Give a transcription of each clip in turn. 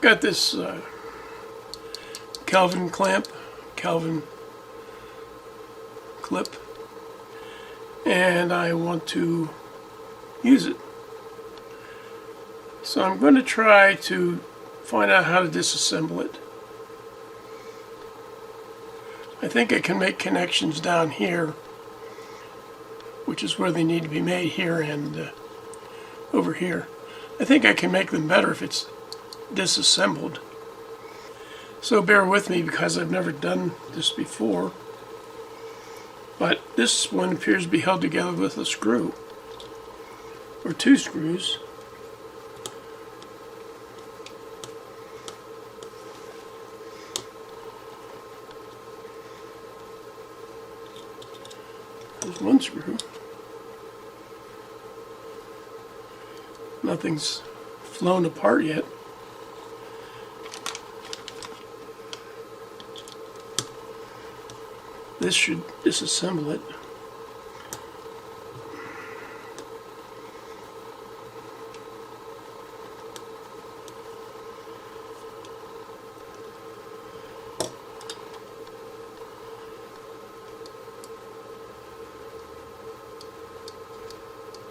I've got this Kelvin clamp, Kelvin clip, and I want to use it. So I'm going to try to find out how to disassemble it. I think I can make connections down here, which is where they need to be made, here and over here. I think I can make them better if it's disassembled. So bear with me because I've never done this before. But this one appears to be held together with a screw, or two screws. There's one screw. Nothing's flown apart yet. This should disassemble it.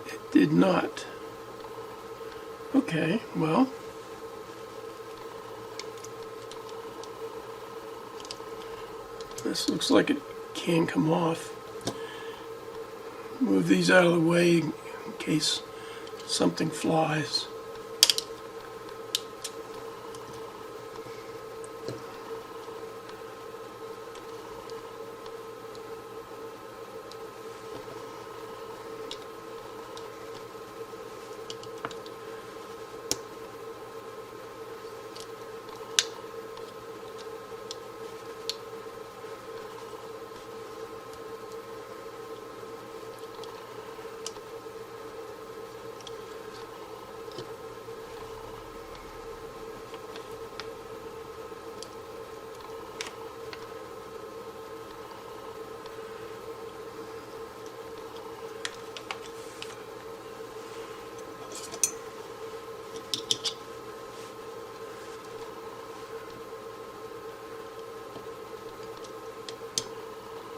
It did not. Okay, well. This looks like it can come off. Move these out of the way in case something flies.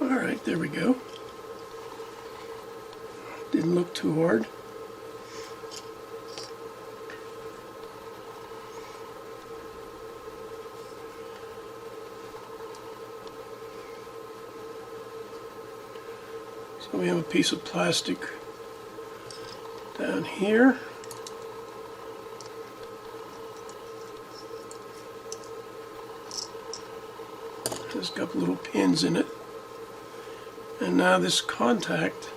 Alright, there we go. Didn't look too hard. So we have a piece of plastic down here. There's a couple little pins in it. And now this contact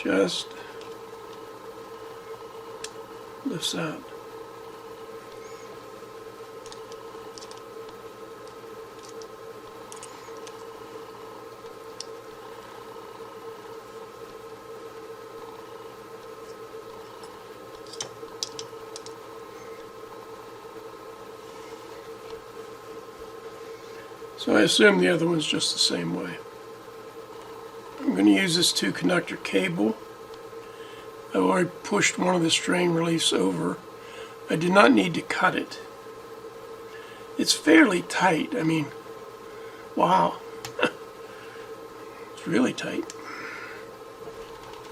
just lifts out. So I assume the other one's just the same way. I'm going to use this 2-conductor cable. I've already pushed one of the strain reliefs over. I did not need to cut it. It's fairly tight. I mean, wow. It's really tight.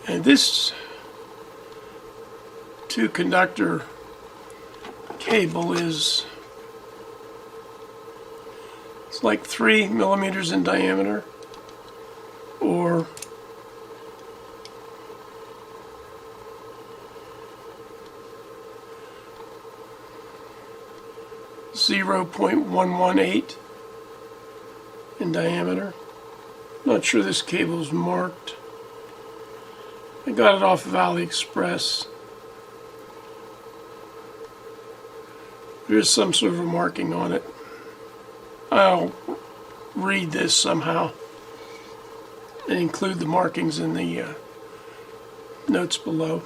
And this 2-conductor cable is, it's like 3 millimeters in diameter, or 0.118 in diameter. Not sure this cable is marked. I got it off of AliExpress. There's some sort of a marking on it. I'll read this somehow and include the markings in the notes below.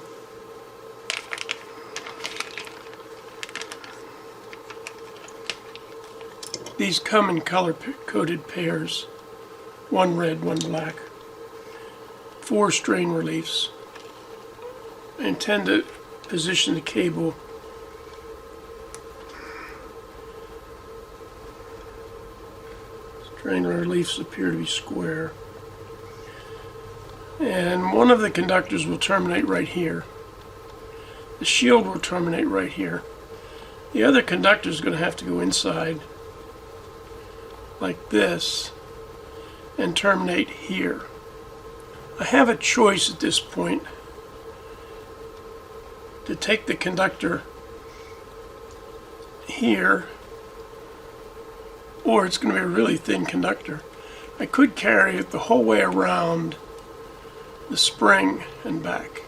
These come in color-coded pairs, one red, one black. 4 strain reliefs. I intend to position the cable Triangular reliefs appear to be square. And one of the conductors will terminate right here. The shield will terminate right here. The other conductor is going to have to go inside like this and terminate here. I have a choice at this point to take the conductor here, or it's going to be a really thin conductor. I could carry it the whole way around the spring and back.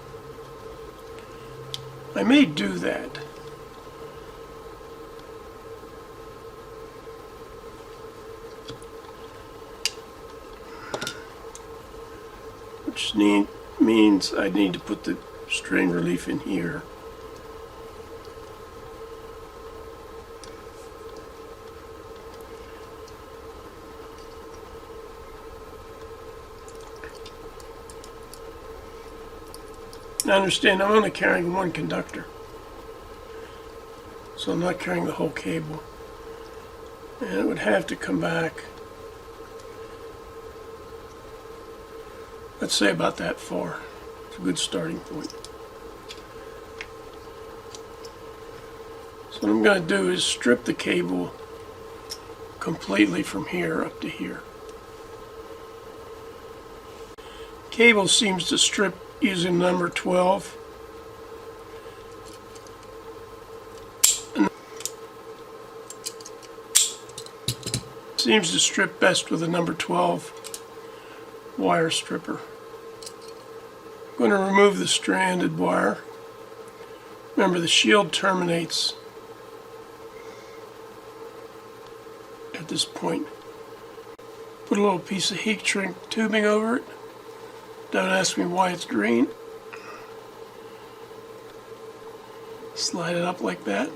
I may do that. Which means I need to put the strain relief in here. Now understand, I'm only carrying one conductor, so I'm not carrying the whole cable. And it would have to come back, let's say about that far. It's a good starting point. So what I'm going to do is strip the cable completely from here up to here. Cable seems to strip using number 12. And seems to strip best with a number 12 wire stripper. I'm going to remove the stranded wire. Remember, the shield terminates at this point. Put a little piece of heat shrink tubing over it. Don't ask me why it's green. Slide it up like that.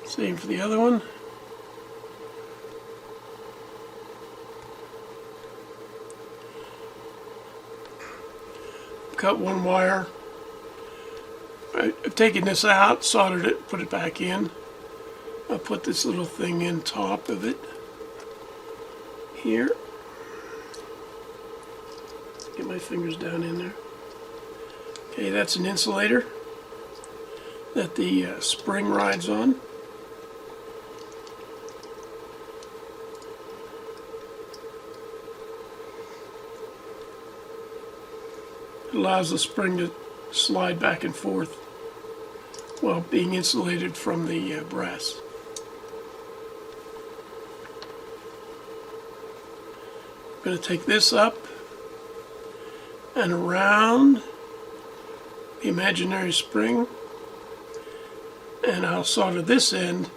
Same for the other one. Cut one wire. I've taken this out, soldered it, put it back in. I'll put this little thing in top of it here. Get my fingers down in there. Okay, that's an insulator that the spring rides on. It allows the spring to slide back and forth while being insulated from the brass. I'm going to take this up and around the imaginary spring, and I'll solder this end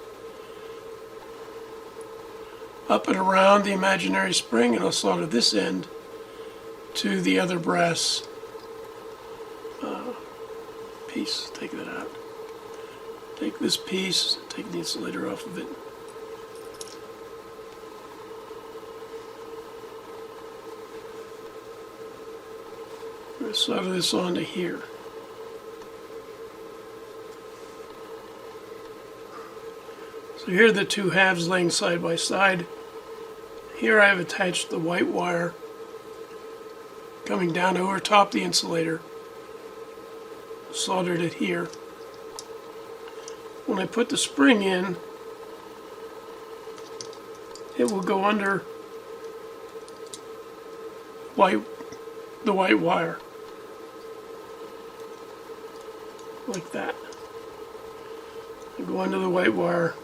up and around the imaginary spring, and I'll solder this end to the other brass piece. Take that out. Take this piece, take the insulator off of it. I'm going to solder this onto here. So here are the two halves laying side by side. Here I have attached the white wire coming down over top the insulator. Soldered it here. When I put the spring in, it will go under the white wire. Like that. I go under the white wire,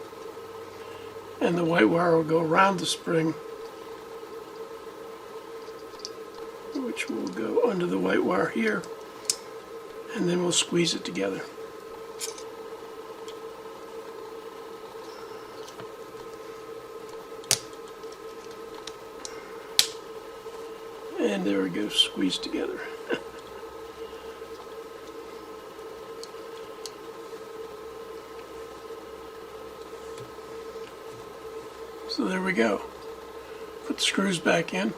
and the white wire will go around the spring, which will go under the white wire here, and then we'll squeeze it together. And there we go, squeezed together. So there we go. Put the screws back in.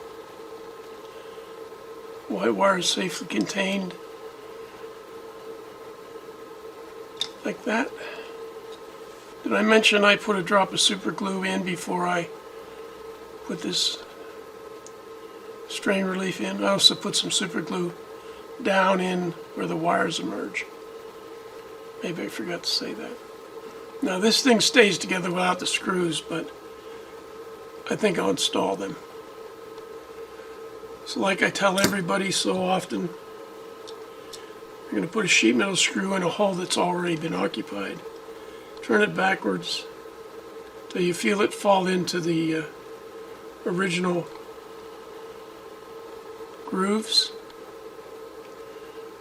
White wire is safely contained. Like that. Did I mention I put a drop of super glue in before I put this strain relief in. I also put some super glue down in where the wires emerge. Maybe I forgot to say that. Now this thing stays together without the screws, but I think I'll install them. So like I tell everybody so often, you're going to put a sheet metal screw in a hole that's already been occupied. Turn it backwards till you feel it fall into the original grooves,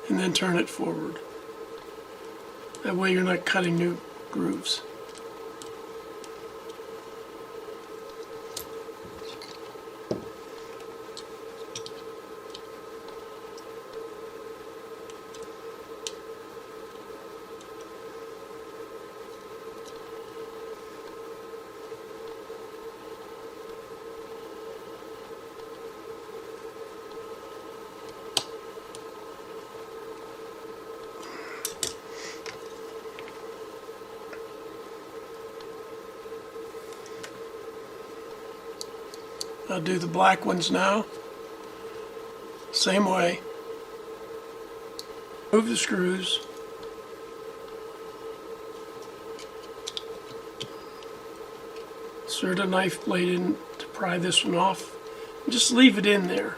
and then turn it forward. That way you're not cutting new grooves. I'll do the black ones now. Same way. Move the screws. Insert a knife blade in to pry this one off. And just leave it in there.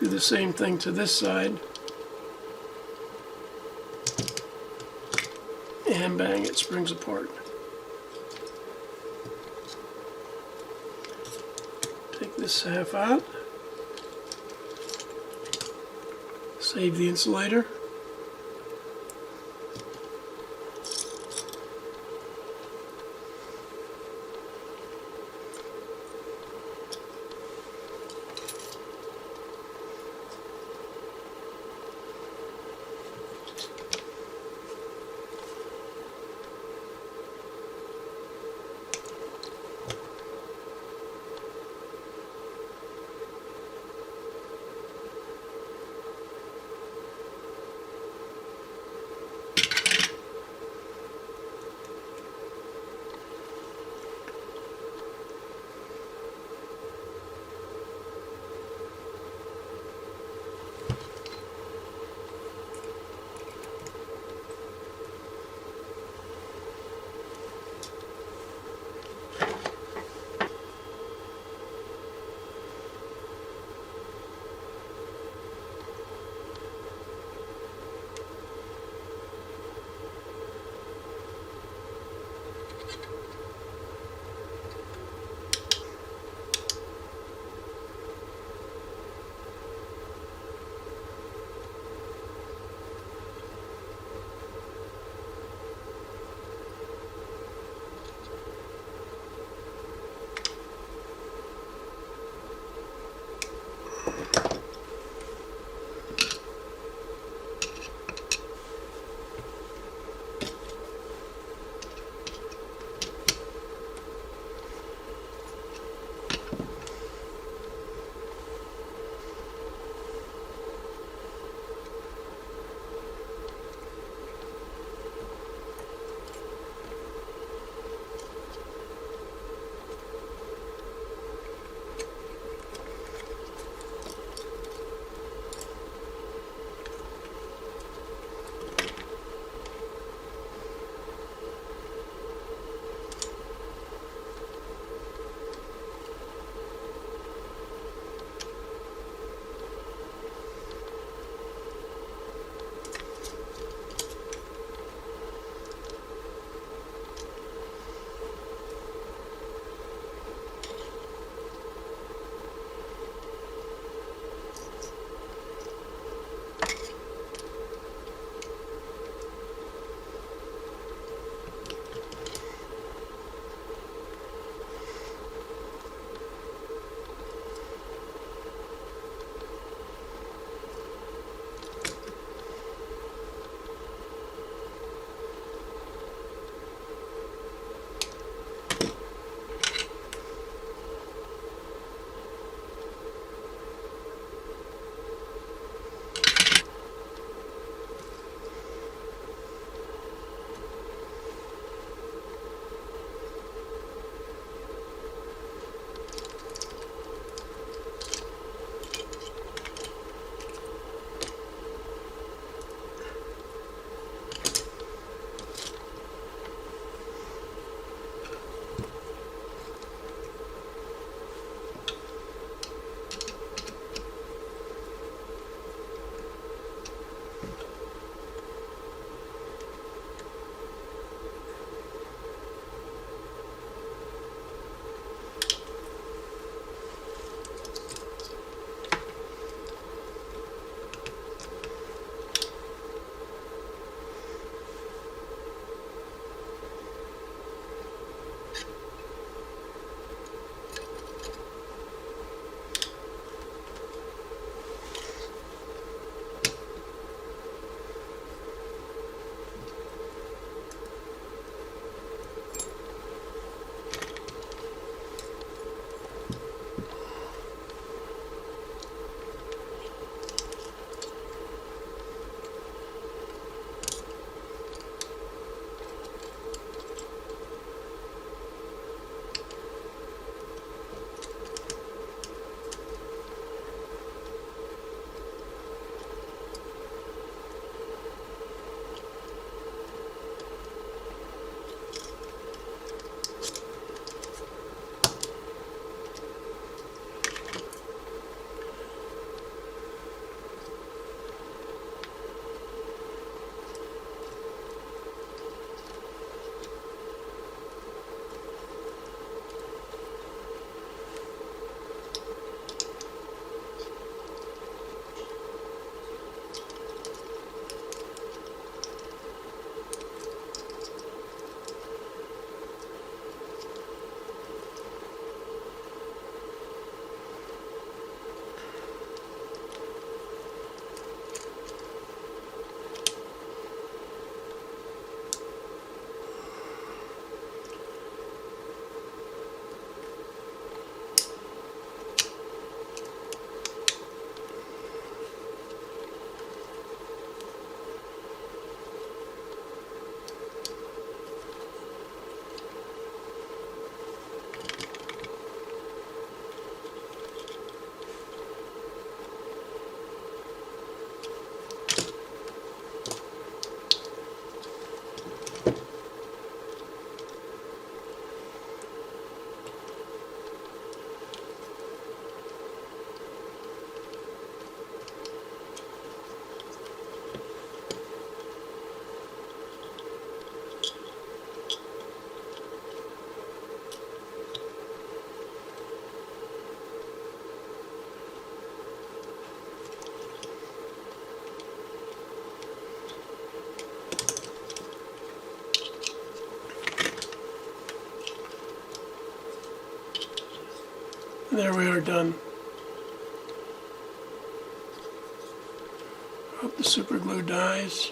Do the same thing to this side. And bang, it springs apart. Take this half out. Save the insulator. There we are, done. Hope the super glue dries.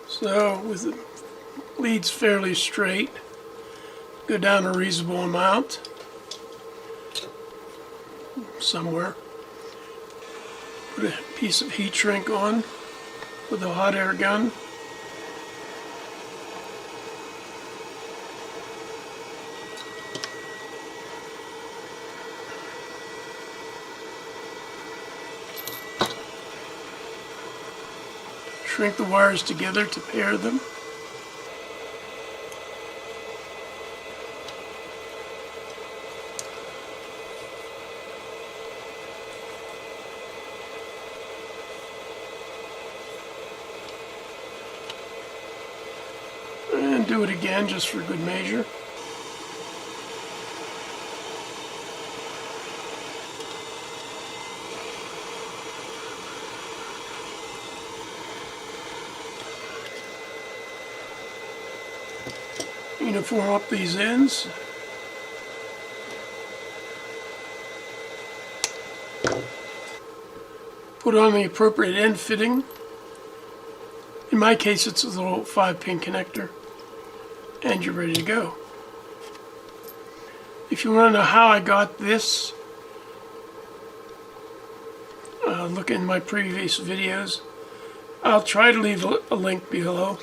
So with the leads fairly straight, go down a reasonable amount somewhere. Put a piece of heat shrink on with a hot air gun. Shrink the wires together to pair them. And do it again just for good measure. Uniform up these ends. Put on the appropriate end fitting. In my case, it's a little 5-pin connector. And you're ready to go. If you want to know how I got this, look in my previous videos. I'll try to leave a link below.